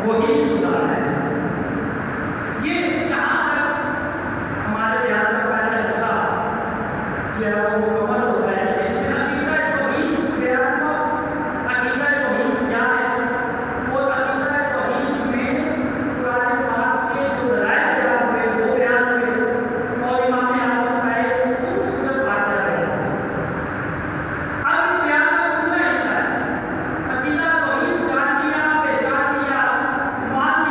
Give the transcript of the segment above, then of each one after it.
وہی خدا ہے۔ یہ جہاں تک ہمارے بیان کا پہلا حصہ جو ہے وہ مکمل ہوتا ہے، جس میں عقیدہ توحید بیان ہوا۔ عقیدہ توحید کیا ہے؟ اور عقیدہ توحید میں قرآن پاک سے جو دلائل بیان ہوئے وہ بیان ہوئے، اور امام اعظم کا ایک خوبصورت واقعہ بیان ہوا۔ اب بیان کا دوسرا حصہ ہے عقیدہ توحید، جان دیا، پہچان دیا، مان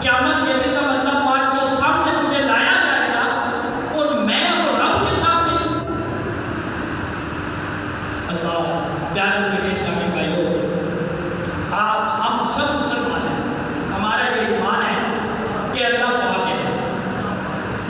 قیامت کے دن جب اللہ پاک کے سامنے مجھے لایا جائے گا اور میں اور رب کے سامنے، اللہ پیارے میٹھے اسلامی بھائیوں، آپ ہم سب مسلمان ہیں، ہمارا یہ ایمان ہے کہ اللہ پاک ہے،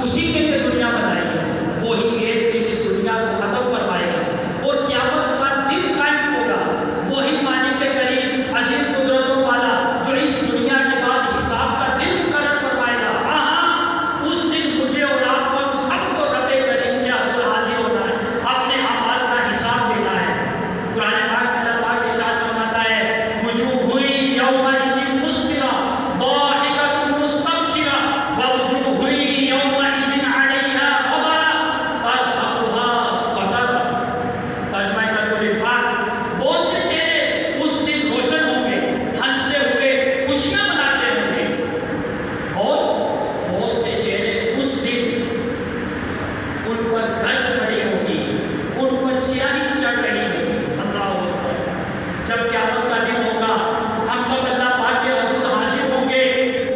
اسی کے لیے دنیا بنائی ہے، وہی ایک دن اس دنیا کو ختم فرمائے گا اور قیامت کا دن قائم ہوگا، وہی مالک کریم عظیم قدرتوں والا جو اس دنیا کے بعد حساب کا دن مقرر فرمائے گا۔ ہاں اس دن مجھے اور آپ کو سب کو رب کریم کے حضور حاضر ہونا ہے، اپنے اعمال کا حساب دینا ہے۔ قرآن پاک میں اللہ پاک ارشاد فرماتا ہے وجوہ یومئذ مسفرہ ضاحکۃ مستبشرہ ووجوہ یومئذ علیہا غبرہ ترہقها قترہ۔ ترجمہ ترجمہ الفاظ، بہت سے چہرے اس دن روشن ہوں گے، ہنستے ہوئے خوشیاں مناتے ہوں گے، اور بہت سے چہرے اس دن ان پر گرد پڑی ہوگی، ان پر سیاہی چڑھ رہی ہوگی۔ اللہ اکبر۔ جب قیامت کا دن ہوگا، ہم سب اللہ پاک کے حضور حاضر ہوں گے،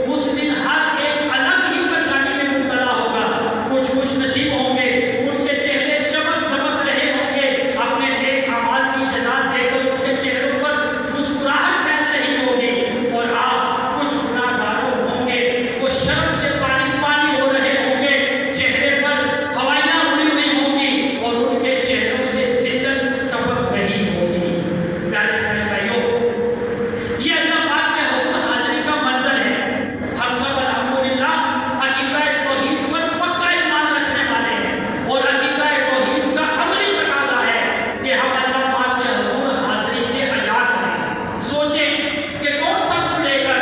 اس دن ہر ایک الگ ہی پریشانی میں مبتلا ہوگا۔ کچھ خوش نصیب ہوں گے، ان کے چہرے چمک دمک رہے ہوں گے، اپنے نیک اعمال کی جزا دے کر ان کے چہروں پر مسکراہٹ پھیل رہی ہوگی، اور آپ کچھ گناہ گاروں ہوں گے، وہ شرم سے پانی پانی ہو رہے ہوں گے، چہرے پر ہوائیاں اڑی ہوئی ہوں گی اور ان کے چہروں سے ذلت ٹپک رہی ہوگی۔ پیارے اسلامی بھائیوں، یہ اللہ پاک کے حضور حاضری کا منظر ہے۔ ہم سب الحمدللہ عقیدہ توحید پر پکا ایمان رکھنے والے ہیں، اور عقیدہ توحید کا عملی تقاضا ہے کہ ہم اللہ پاک کے حضور حاضری سے حیا کریں۔ سوچیں کہ کون سا منہ لے کر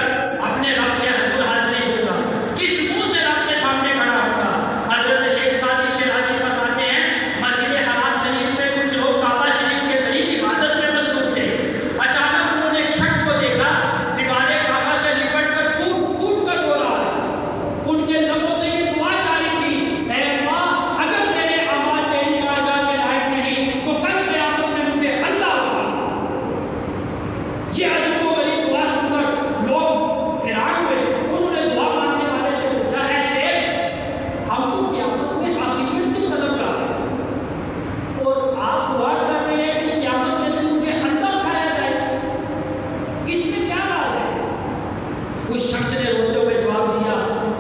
اپنے رب کے حضور حاضری دوں گا، کس منہ سے رب کے سامنے کھڑا ہوگا۔ حضرت شیخ سعدی شیرازی فرماتے ہیں مسجد حرام شریف میں کچھ لوگ کعبہ شریف کے قریب عبادت میں مصروف تھے، اچانک انہوں نے ایک شخص کو دیکھا دیوار کعبہ سے لپٹ کر پھوٹ پھوٹ کر رو رہا ہے۔ ان کے لبوں سے یہ دعا جاری کی، اے اللہ اگر میرے اعمال تیری بارگاہ کے لائق نہیں تو کل قیامت میں مجھے اندھا اٹھا۔ یہ عجیب و غریب دعا سن کر لوگ حیران ہوئے۔ انہوں نے دعا مانگنے والے سے پوچھا، اے شیخ ہم تو قیامت میں عافیت کی طلب کر رہے ہیں اور آپ دعا کر رہے ہیں کہ قیامت کے دن مجھے اندھا اٹھایا جائے، اس میں کیا راز ہے؟ اس شخص نے روتے ہوئے جواب دیا،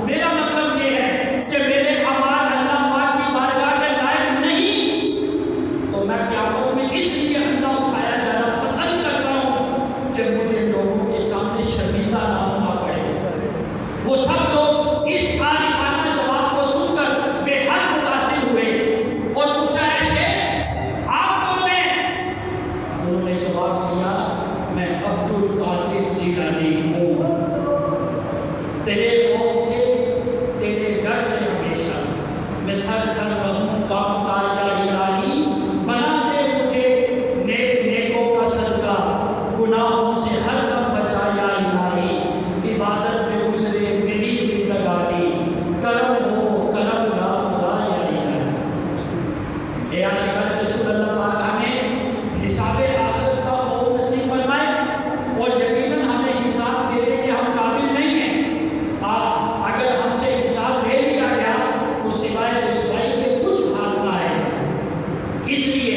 میرا مطلب یہ ہے کہ میرے اعمال اللہ پاک کی بارگاہ کے لائق نہیں، تو میں قیامت میں اس لیے اندھا اٹھایا جانا پسند کرتا ہوں کہ مجھے لوگوں کے سامنے شرمندہ نہ ہونا پڑے۔ وہ سب لوگ اس عارفانہ جواب کو سن کر بے حد متاثر ہوئے اور پوچھا، اے شیخ آپ کون ہیں؟ انہوں نے جواب دیا، میں عبد القادر جیلانی ہوں۔ تیرے خوف سے، تیرے ڈر سے ہمیشہ میں تھر تھر رہوں، کانپتا یا الہی بنا دے مجھے نیک نیکوں کا صدقہ، گناہوں سے ہر دم بچایا الہی، عبادت میں گزرے میری زندگانی، کرم ہو کرم گا خدا یا الہی۔ اے عاشقان رسول اللہ پاک ہمیں حساب آخرت کا خوف نصیب فرمائے، اور یقیناً ہمیں حساب دینے کے ہم قابل نہیں ہیں۔ اگر ہم سے حساب لے لیا گیا تو سوائے رسوائی کے کچھ حال نہ ہے۔ اس لیے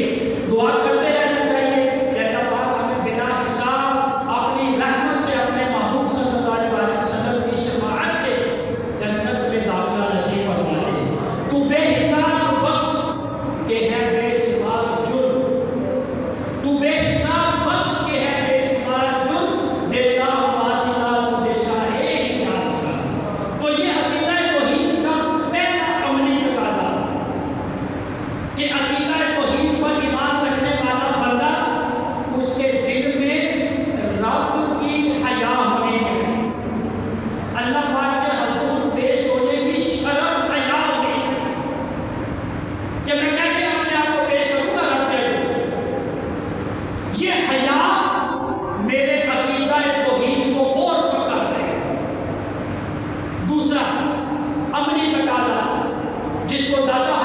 دعا کرتے رہنا چاہیے کہ اللہ پاک ہمیں بلا حساب اپنی رحمت سے، اپنے محبوب صلی اللہ علیہ وسلم کی شفاعت سے جنت میں داخلہ نصیب فرما دے۔ تو بے حساب بخش کے ہے بے شمار جرم، تو بے حساب بخش کے ہے بے شمار جرم، دیتا واسطہ تجھے شاہ حجاز کا۔ تو یہ عقیدہ توحید کا پہلا عملی تقاضا کہ عقیدہ توحید پر ایمان رکھنے والا بندہ، اس کے دل میں رب کی حیا ہونی چاہیے، اللہ پاک کے حضور پیش ہونے کی شرم حیا ہونی چاہیے کہ میں کیسے اپنے آپ کو پیش کروں گا رب کے حضور۔ یہ حیا میرے عقیدہ توحید کو اور پکا کرے گا۔ دوسرا عملی تقاضا جس کو دادا